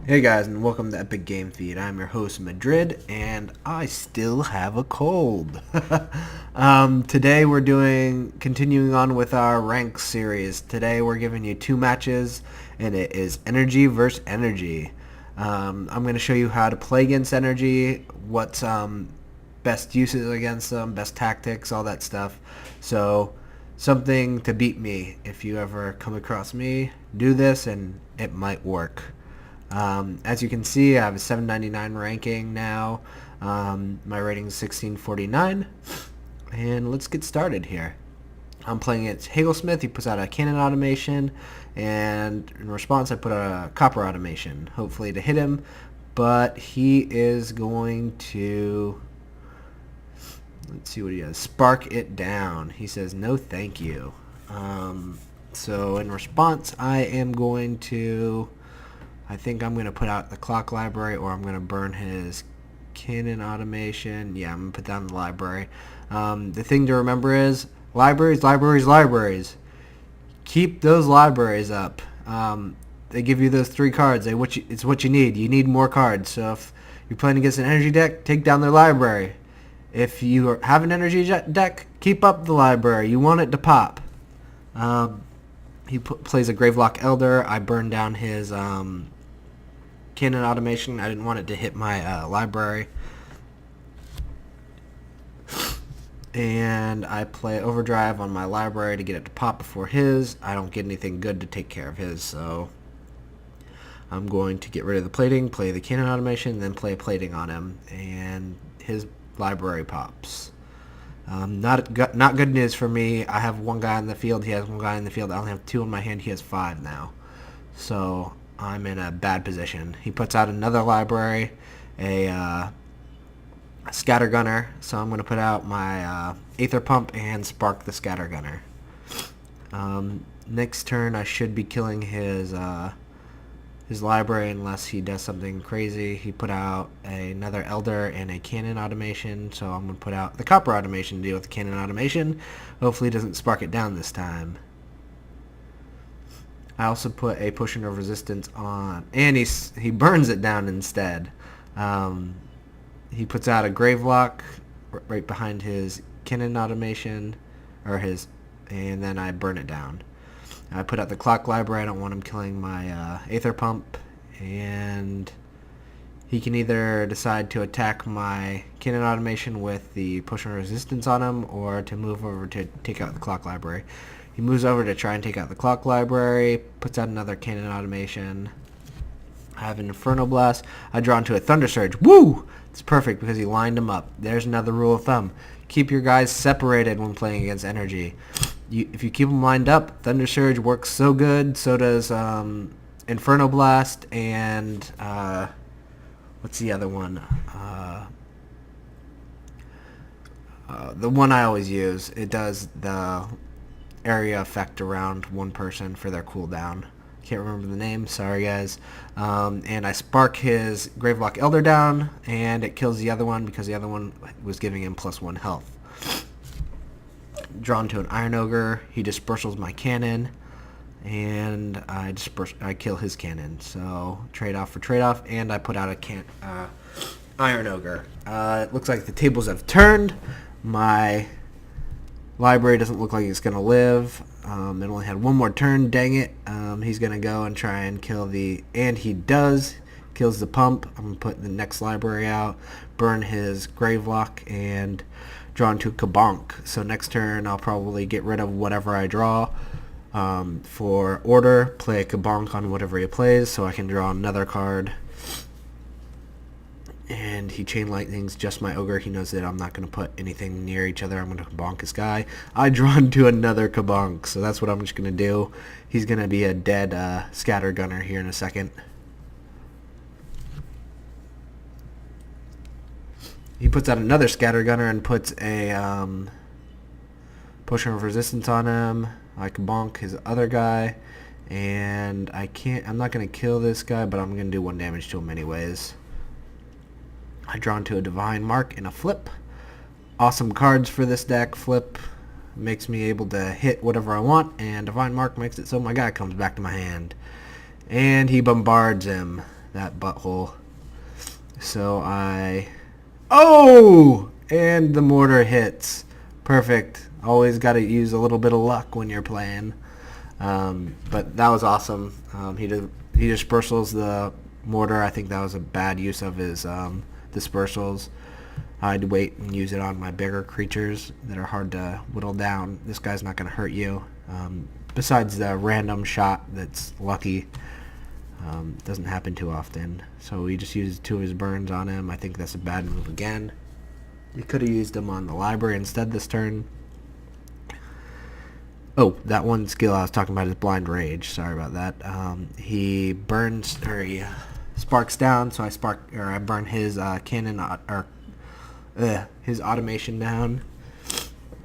Hey guys, and welcome to Epic Game Feed. I'm your host Madrid, and I still have a cold. Today we're continuing on with our rank series. Today we're giving you two matches, and it is energy versus energy. I'm going to show you how to play against energy, what's best uses against them, best tactics, all that stuff. So something to beat me. If you ever come across me, do this, and it might work. As you can see, I have a 799 ranking now. My rating is 1649. And let's get started here. I'm playing against Hagelsmith. He puts out a cannon automation, and in response I put out a copper automation, hopefully to hit him. But he is going to, let's see what he does, spark it down. He says, no thank you. So in response, I think I'm going to put out the clock library, or I'm going to burn his cannon automation. Yeah, I'm going to put down the library. The thing to remember is libraries. Keep those libraries up. They give you those 3 cards. It's what you need. You need more cards. So if you're playing against an energy deck, take down their library. If you have an energy deck, keep up the library. You want it to pop. He plays a Gravelock Elder. I burned down his cannon automation. I didn't want it to hit my library. And I play Overdrive on my library to get it to pop before his. I don't get anything good to take care of his, so I'm going to get rid of the plating, play the cannon automation, then play plating on him, and his library pops. Not good news for me. I have 1 guy in the field. He has 1 guy in the field. I only have 2 in my hand. He has 5 now. So I'm in a bad position. He puts out another library, a scattergunner. So I'm going to put out my Aether Pump and spark the scattergunner. Next turn I should be killing his library unless he does something crazy. He put out another Elder and a cannon automation, so I'm going to put out the copper automation to deal with the cannon automation. Hopefully he doesn't spark it down this time. I also put a potion of resistance on, and he burns it down instead. He puts out a Gravelock right behind his cannon automation, and then I burn it down. I put out the clock library. I don't want him killing my Aether Pump, and he can either decide to attack my cannon automation with the potion of resistance on him, or to move over to take out the clock library. He moves over to try and take out the clock library, puts out another cannon automation. I have an Inferno Blast. I draw into a Thunder Surge. Woo! It's perfect because he lined him up. There's another rule of thumb. Keep your guys separated when playing against energy. If you keep them lined up, Thunder Surge works so good. So does Inferno Blast and what's the other one? The one I always use. It does the area effect around one person for their cooldown. Can't remember the name. Sorry, guys. And I spark his Gravelock Elder down, and it kills the other one because the other one was giving him +1 health. Drawn to an Iron Ogre. He dispersals my cannon, and I kill his cannon. So trade-off for trade-off, and I put out a Iron Ogre. It looks like the tables have turned. My library doesn't look like it's going to live. It only had 1 more turn. Dang it. He's going to go and try and kill and he does. Kills the pump. I'm going to put the next library out, burn his Gravelock, and draw into Kabonk. So next turn I'll probably get rid of whatever I draw. For order, play a Kabonk on whatever he plays so I can draw another card. And he chain lightnings just my ogre. He knows that I'm not going to put anything near each other. I'm going to Kabonk this guy. I draw into another Kabonk, so that's what I'm just going to do. He's going to be a dead scattergunner here in a second. He puts out another scattergunner and puts a potion of resistance on him. I Kabonk his other guy, and I'm not going to kill this guy, but I'm going to do 1 damage to him anyways. I draw into a Divine Mark and a Flip. Awesome cards for this deck. Flip makes me able to hit whatever I want, and Divine Mark makes it so my guy comes back to my hand. And he bombards him. that butthole. So oh! And the mortar hits. Perfect. Always got to use a little bit of luck when you're playing. But that was awesome. He dispersals the mortar. I think that was a bad use of his dispersals. I'd wait and use it on my bigger creatures that are hard to whittle down. This guy's not going to hurt you. Besides the random shot that's lucky. Doesn't happen too often. So he just used 2 of his burns on him. I think that's a bad move again. He could have used them on the library instead this turn. Oh, that one skill I was talking about is Blind Rage. Sorry about that. He burns, or he sparks down, so I burn his cannon, his automation down.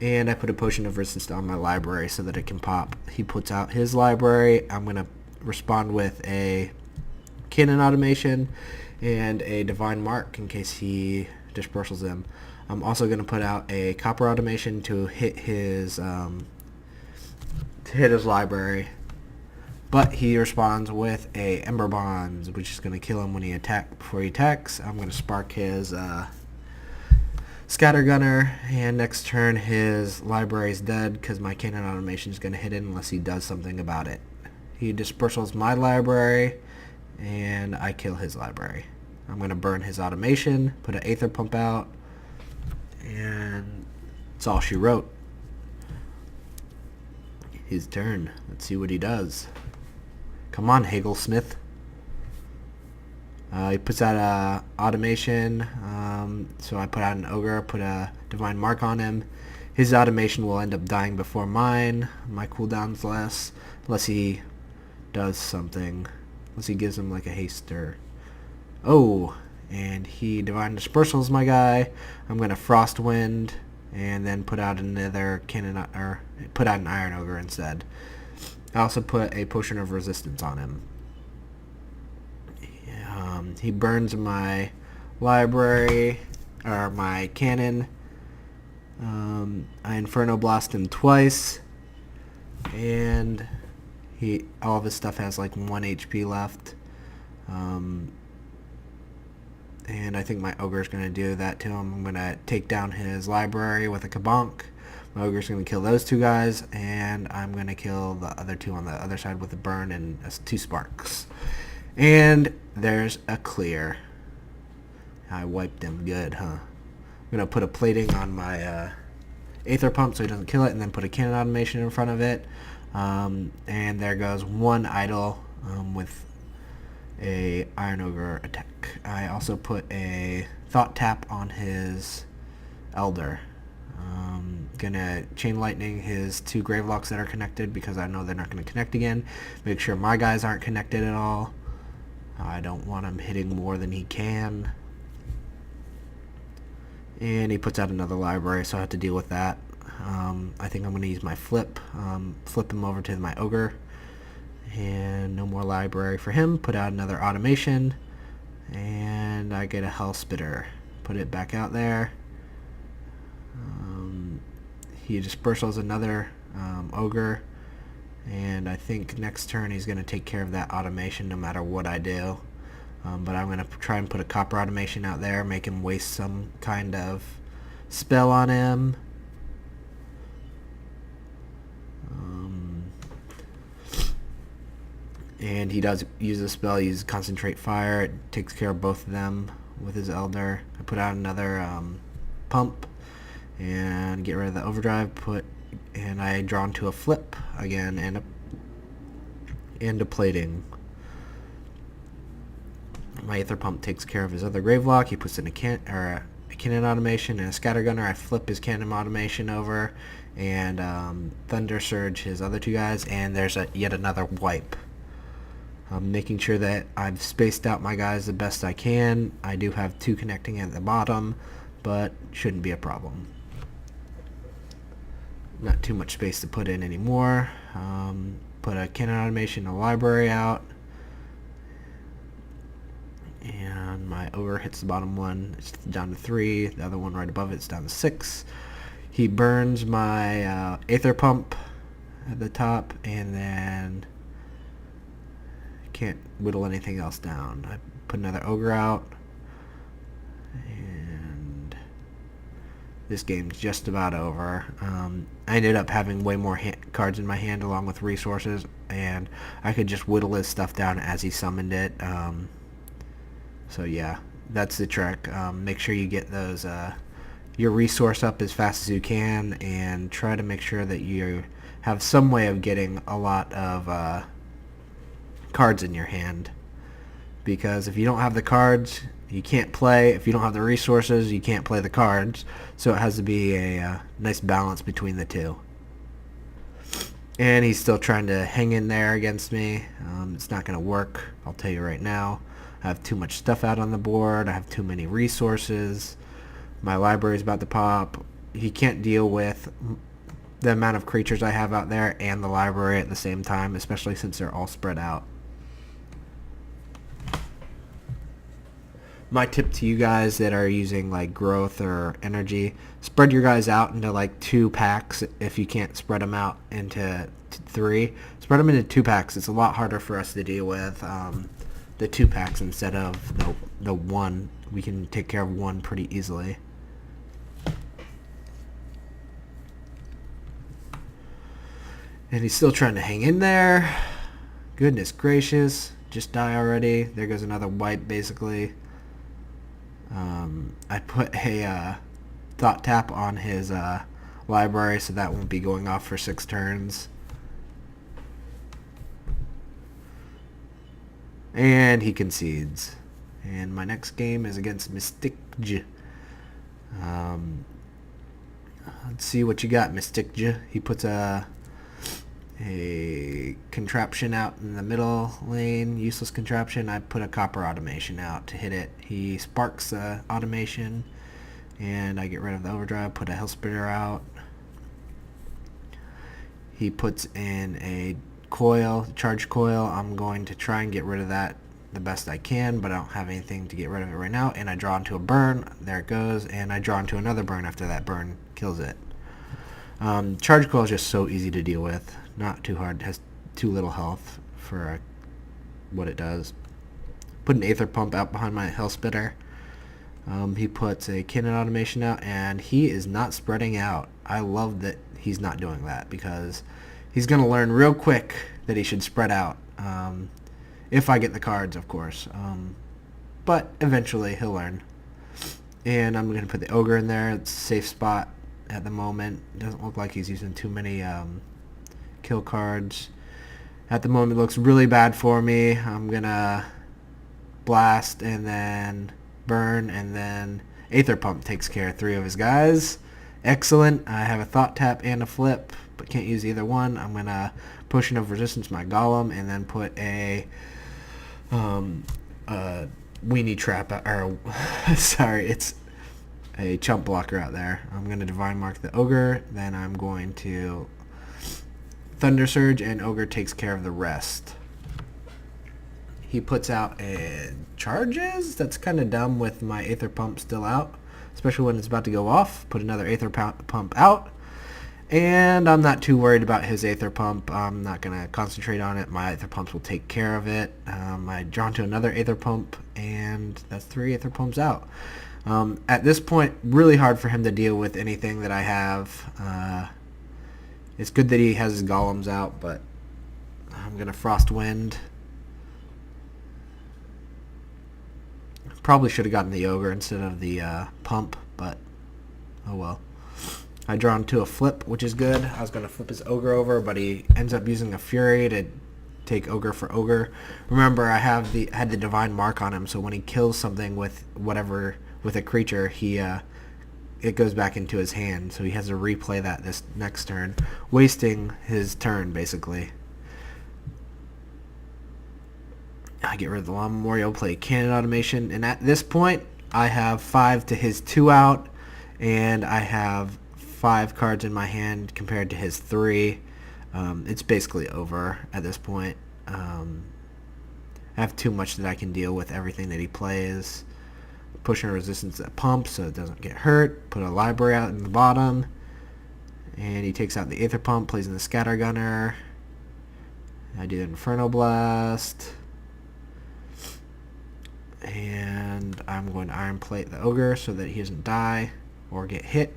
And I put a Potion of Resistance on my library so that it can pop. He puts out his library. I'm going to respond with a cannon automation and a Divine Mark in case he dispersals them. I'm also going to put out a Copper automation to hit his library, but he responds with a Ember Bonds, which is going to kill him when he before he attacks. I'm going to spark his Scattergunner, and next turn his library is dead because my cannon automation is going to hit it unless he does something about it. He dispersals my library, and I kill his library. I'm going to burn his automation, put an Aether Pump out, and that's all she wrote. His turn. Let's see what he does. Come on, Hagglesmith. He puts out a automation, so I put out an Ogre, put a Divine Mark on him. His automation will end up dying before mine. My cooldown's less, unless he does something. Unless he gives him like a haste or... Oh, and he Divine Dispersals my guy. I'm going to Frostwind and then put out another cannon, or put out an Iron Ogre instead. I also put a Potion of Resistance on him. He burns my library, or my cannon. I Inferno Blast him twice, and all of his stuff has like 1 HP left. And I think my Ogre's going to do that to him. I'm going to take down his library with a Kabonk. My Ogre's going to kill those 2 guys, and I'm going to kill the other 2 on the other side with a burn and 2 sparks. And there's a clear. I wiped him good, huh? I'm going to put a plating on my Aether Pump so he doesn't kill it, and then put a cannon automation in front of it. And there goes 1 idle with a Iron Ogre attack. I also put a Thought Tap on his Elder. Gonna Chain Lightning his 2 Gravelocks that are connected because I know they're not going to connect again. Make sure my guys aren't connected at all. I don't want him hitting more than he can. And he puts out another library, so I have to deal with that. I think I'm going to use my flip. Flip him over to my Ogre. And no more library for him. Put out another automation. And I get a Hellspitter. Put it back out there. He dispersals another Ogre. And I think next turn he's going to take care of that automation no matter what I do. But I'm going to try and put a Copper automation out there, make him waste some kind of spell on him. And he does use a spell, use Concentrate Fire. It takes care of both of them with his Elder. I put out another pump and get rid of the Overdrive. And I draw into a flip again and a plating. My Aether Pump takes care of his other Gravelock. He puts in a cannon automation and a Scattergunner. I flip his cannon automation over and Thunder Surge his other 2 guys, and there's yet another wipe. I'm making sure that I've spaced out my guys the best I can. I do have 2 connecting at the bottom, but shouldn't be a problem. Not too much space to put in anymore. Put a cannon automation in the library out. And my Ogre hits the bottom one. It's down to 3. The other one right above it's down to 6. He burns my Aether Pump at the top, and then can't whittle anything else down. I put another ogre out, and this game's just about over. I ended up having way more cards in my hand along with resources, and I could just whittle his stuff down as he summoned it. So yeah, that's the trick. Make sure you get those your resource up as fast as you can, and try to make sure that you have some way of getting a lot of cards in your hand, because if you don't have the cards, you can't play. If you don't have the resources, you can't play the cards. So it has to be a nice balance between the two. And he's still trying to hang in there against me. It's not going to work, I'll tell you right now. I have too much stuff out on the board. I have too many resources. My library's about to pop. He can't deal with the amount of creatures I have out there and the library at the same time, especially since they're all spread out. My tip to you guys that are using like growth or energy, spread your guys out into like 2 packs. If you can't spread them out into 3, spread them into 2 packs. It's a lot harder for us to deal with the 2 packs instead of the 1. We can take care of 1 pretty easily. And he's still trying to hang in there. Goodness gracious. Just die already. There goes another wipe, basically. I put a thought tap on his library, so that won't be going off for 6 turns. And he concedes. And my next game is against Mystic-J. Let's see what you got, Mystic-J. He puts a contraption out in the middle lane, useless contraption. I put a copper automation out to hit it. He sparks the automation, and I get rid of the overdrive, put a Hellspitter out. He puts in a coil, charge coil. I'm going to try and get rid of that the best I can, but I don't have anything to get rid of it right now. And I draw into a burn. There it goes. And I draw into another burn after that burn kills it. Charge coil is just so easy to deal with. Not too hard. It has too little health for what it does. Put an Aether Pump out behind my Hellspitter. He puts a cannon automation out, and he is not spreading out. I love that he's not doing that, because he's going to learn real quick that he should spread out. If I get the cards, of course. But eventually he'll learn. And I'm going to put the Ogre in there. It's a safe spot at the moment. Doesn't look like he's using too many kill cards. At the moment it looks really bad for me. I'm going to blast and then burn, and then Aether Pump takes care of 3 of his guys. Excellent. I have a Thought Tap and a Flip, but can't use either one. I'm going to Potion of Resistance my Golem, and then put a Weenie Trap, or sorry, it's a Chump Blocker out there. I'm going to Divine Mark the Ogre, then I'm going to Thunder Surge, and Ogre takes care of the rest. He puts out charges. That's kind of dumb with my Aether Pump still out, especially when it's about to go off. Put another Aether Pump out. And I'm not too worried about his Aether Pump. I'm not going to concentrate on it. My Aether Pumps will take care of it. I draw into another Aether Pump, and that's 3 Aether Pumps out. At this point, really hard for him to deal with anything that I have. It's good that he has his Golems out, but I'm going to Frost Wind. Probably should have gotten the Ogre instead of the Pump, but oh well. I draw into a Flip, which is good. I was going to flip his Ogre over, but he ends up using a Fury to take Ogre for Ogre. Remember, I had the Divine Mark on him, so when he kills something with a creature, it goes back into his hand, so he has to replay that this next turn, wasting his turn, basically. I get rid of the Lawn Memorial, play Cannon Automation, and at this point, I have 5 to his 2 out, and I have 5 cards in my hand compared to his 3. It's basically over at this point. I have too much that I can deal with everything that he plays. Pushing Resistance that pumps so it doesn't get hurt. Put a Library out in the bottom. And he takes out the Aether Pump, plays in the Scattergunner. I do Inferno Blast. I'm going to Iron Plate the ogre so that he doesn't die or get hit.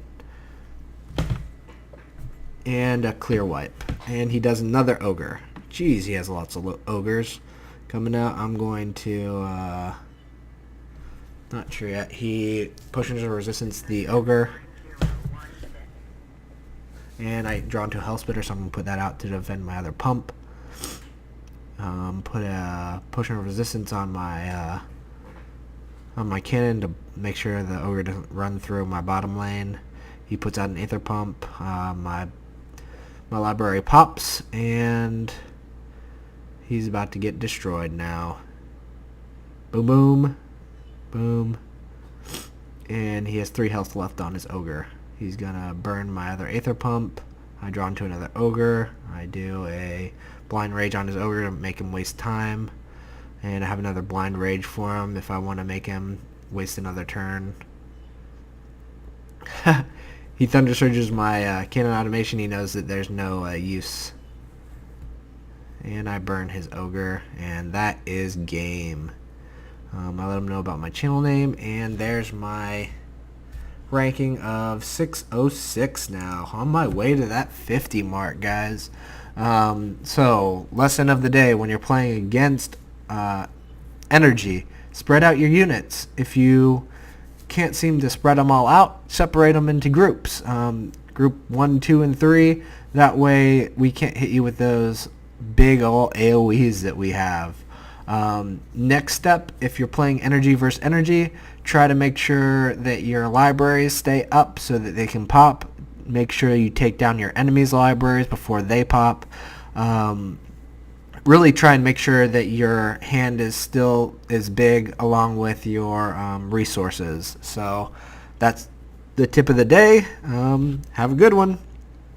And a clear wipe. And he does another ogre. Jeez, he has lots of ogres coming out. I'm going to... not sure yet. He pushes a resistance the ogre. And I draw into a Hell Spitter, so I'm going to put that out to defend my other pump. Put a potion of resistance on my cannon to make sure the ogre doesn't run through my bottom lane. He puts out an Aether Pump. My library pops, and he's about to get destroyed now. Boom, boom, boom. And he has 3 health left on his ogre. He's gonna burn my other Aether Pump. I draw into another ogre. I do a Blind Rage on his ogre to make him waste time. And I have another Blind Rage for him if I want to make him waste another turn. He Thunder Surges my cannon automation. He knows that there's no use. And I burn his ogre. And that is game. I let him know about my channel name. And there's my ranking of 606 now. On my way to that 50 mark, guys. So, lesson of the day. When you're playing against energy, spread out your units. If you can't seem to spread them all out, separate them into groups. Group 1, 2, and 3. That way we can't hit you with those big old AoEs that we have. Next step, if you're playing energy versus energy, try to make sure that your libraries stay up so that they can pop. Make sure you take down your enemies' libraries before they pop. Really try and make sure that your hand is still as big along with your resources. So that's the tip of the day. Have a good one.